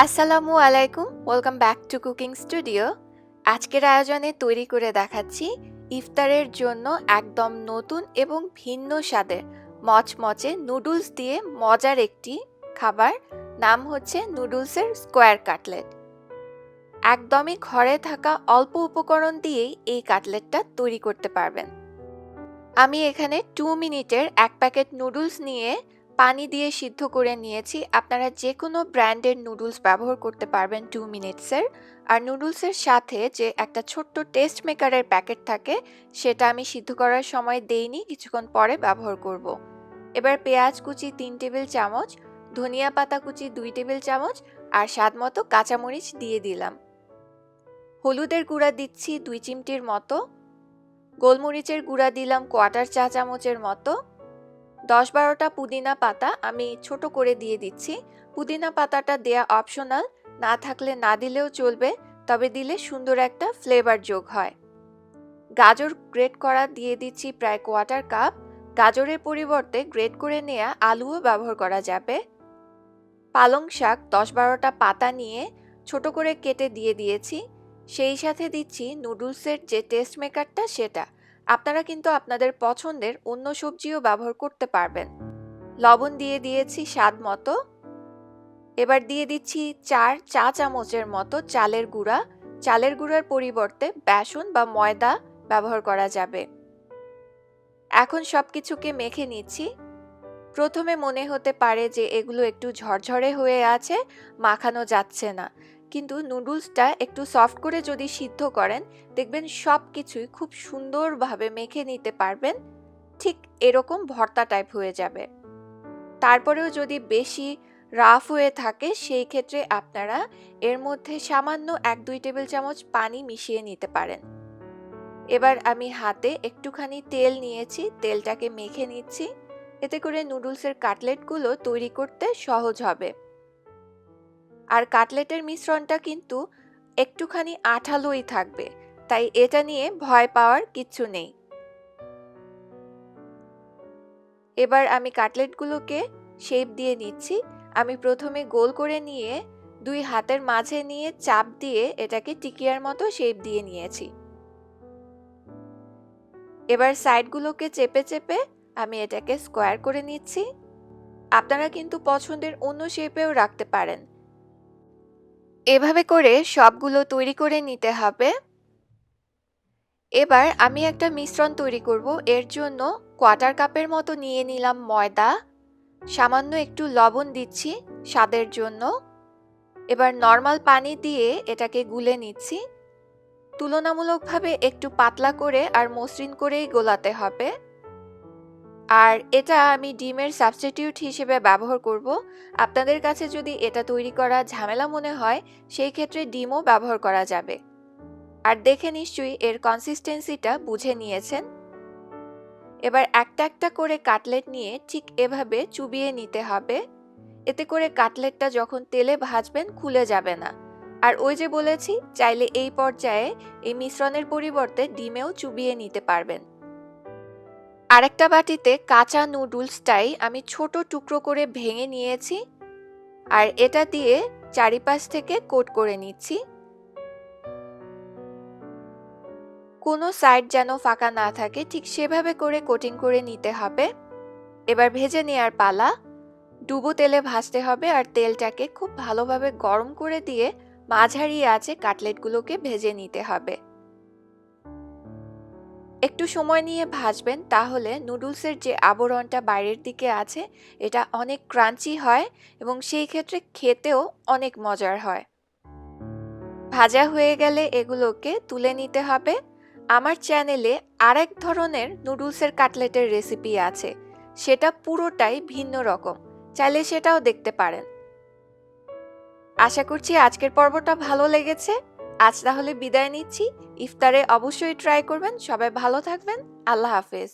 আসসালামু আলাইকুম, welcome back to cooking studio. আজকের আয়োজনে তৈরি করে দেখাচ্ছি ইফতারের জন্য একদম নতুন এবং ভিন্ন স্বাদের মচমচে নুডলস দিয়ে মজার একটি খাবার। নাম হচ্ছে নুডলসের স্কোয়ার কাটলেট। একদমই ঘরে থাকা অল্প উপকরণ দিয়েই এই কাটলেটটা তৈরি করতে পারবেন। আমি এখানে 2 মিনিটের এক প্যাকেট নুডলস নিয়ে পানি দিয়ে সিদ্ধ করে নিয়েছি। আপনারা যে কোনো ব্র্যান্ডের নুডলস ব্যবহার করতে পারবেন 2 মিনিটসের। আর নুডলসের সাথে যে একটা ছোট্ট টেস্ট মেকারের প্যাকেট থাকে, সেটা আমি সিদ্ধ করার সময় দেইনি, কিছুক্ষণ পরে ব্যবহার করব। এবার পেঁয়াজ কুচি 3 টেবিল চামচ, ধনিয়া পাতা কুচি 2 টেবিল চামচ আর স্বাদমতো কাঁচামরিচ দিয়ে দিলাম। হলুদের গুঁড়া দিচ্ছি 2 চিমটির মতো, গোলমরিচের গুঁড়া দিলাম 1/4 চা চামচের মতো, 10-12টা পুদিনা পাতা আমি ছোট করে দিয়ে দিচ্ছি। পুদিনা পাতাটা দেয়া অপশনাল, না থাকলে না দিলেও চলবে, তবে দিলে সুন্দর একটা ফ্লেভার যোগ হয়। গাজর গ্রেট করা দিয়ে দিচ্ছি প্রায় 1/4 কাপ। গাজরের পরিবর্তে গ্রেট করে নেওয়া আলুও ব্যবহার করা যাবে। পালং শাক 10-12টা পাতা নিয়ে ছোট করে কেটে দিয়ে দিয়েছি। সেই সাথে দিচ্ছি নুডলসের যে টেস্ট মেকারটা, সেটা। আপনারা কিন্তু আপনাদের পছন্দের অন্য সবজিও ব্যবহার করতে পারবেন। লবণ দিয়ে দিয়েছি স্বাদ মতো। এবার দিয়ে দিচ্ছি 4 চা চামচের মতো চালের গুঁড়া। চালের গুঁড়ার পরিবর্তে বেসন বা ময়দা ব্যবহার করা যাবে। এখন সবকিছুকে মেখে নিচ্ছি। প্রথমে মনে হতে পারে যে এগুলো একটু ঝরঝরে হয়ে আছে, মাখানো যাচ্ছে না, কিন্তু নুডলসটা একটু সফট করে যদি সিদ্ধ করেন, দেখবেন সব কিছুই খুব সুন্দরভাবে মেখে নিতে পারবেন। ঠিক এরকম ভর্তা টাইপ হয়ে যাবে। তারপরেও যদি বেশি রাফ হয়ে থাকে, সেই ক্ষেত্রে আপনারা এর মধ্যে সামান্য 1-2 টেবিল চামচ পানি মিশিয়ে নিতে পারেন। এবার আমি হাতে একটুখানি তেল নিয়েছি, তেলটাকে মেখে নিচ্ছি। এতে করে নুডলসের কাটলেটগুলো তৈরি করতে সহজ হবে। আর কাটলেটের মিশ্রণটা কিন্তু একটুখানি আঠালোই থাকবে, তাই এটা নিয়ে ভয় পাওয়ার কিচ্ছু নেই। এবার আমি কাটলেটগুলোকে শেপ দিয়ে নিচ্ছি। আমি প্রথমে গোল করে নিয়ে 2 হাতের মাঝে নিয়ে চাপ দিয়ে এটাকে টিকিয়ার মতো শেপ দিয়ে নিয়েছি। এবার সাইডগুলোকে চেপে চেপে আমি এটাকে স্কোয়ার করে নিচ্ছি। আপনারা কিন্তু পছন্দের অন্য শেপেও রাখতে পারেন। এভাবে করে সবগুলো তৈরি করে নিতে হবে। এবার আমি একটা মিশ্রণ তৈরি করব। এর জন্য 1/4 কাপের মতো নিয়ে নিলাম ময়দা, সামান্য একটু লবণ দিচ্ছি স্বাদের জন্য। এবার নর্মাল পানি দিয়ে এটাকে গুলে নিচ্ছি। তুলনামূলকভাবে একটু পাতলা করে আর মসৃণ করেই গোলাতে হবে। আর এটা আমি ডিমের সাবস্টিটিউট হিসেবে ব্যবহার করব। আপনাদের কাছে যদি এটা তৈরি করা ঝামেলা মনে হয়, সেই ক্ষেত্রে ডিমও ব্যবহার করা যাবে। আর দেখে নিশ্চয়ই এর কনসিস্টেন্সিটা বুঝে নিয়েছেন। এবার একটা একটা করে কাটলেট নিয়ে ঠিক এভাবে চুবিয়ে নিতে হবে। এতে করে কাটলেটটা যখন তেলে ভাজবেন খুলে যাবে না। আর ওই যে বলেছি, চাইলে এই পর্যায়ে এই মিশ্রণের পরিবর্তে ডিমেও চুবিয়ে নিতে পারবেন। আরেকটা বাটিতে কাঁচা নুডলসটাই আমি ছোট টুকরো করে ভেঙে নিয়েছি, আর এটা দিয়ে চারিপাশ থেকে কোট করে নিচ্ছি। কোনো সাইড যেন ফাঁকা না থাকে, ঠিক সেভাবে করে কোটিং করে নিতে হবে। এবার ভেজে নেওয়ার পালা। ডুবো তেলে ভাজতে হবে, আর তেলটাকে খুব ভালোভাবে গরম করে দিয়ে মাঝারি আঁচে কাটলেটগুলোকে ভেজে নিতে হবে। একটু সময় নিয়ে ভাজবেন, তাহলে নুডলসের যে আবরণটা বাইরের দিকে আছে, এটা অনেক ক্রাঞ্চি হয় এবং সেই ক্ষেত্রে খেতেও অনেক মজার হয়। ভাজা হয়ে গেলে এগুলোকে তুলে নিতে হবে। আমার চ্যানেলে আরেক ধরনের নুডলসের কাটলেটের রেসিপি আছে, সেটা পুরোটাই ভিন্ন রকম, চাইলে সেটাও দেখতে পারেন। আশা করছি আজকের পর্বটা ভালো লেগেছে। আজ তাহলে বিদায় নিচ্ছি। ইফতারে অবশ্যই ট্রাই করবেন। সবাই ভালো থাকবেন। আল্লাহ হাফেজ।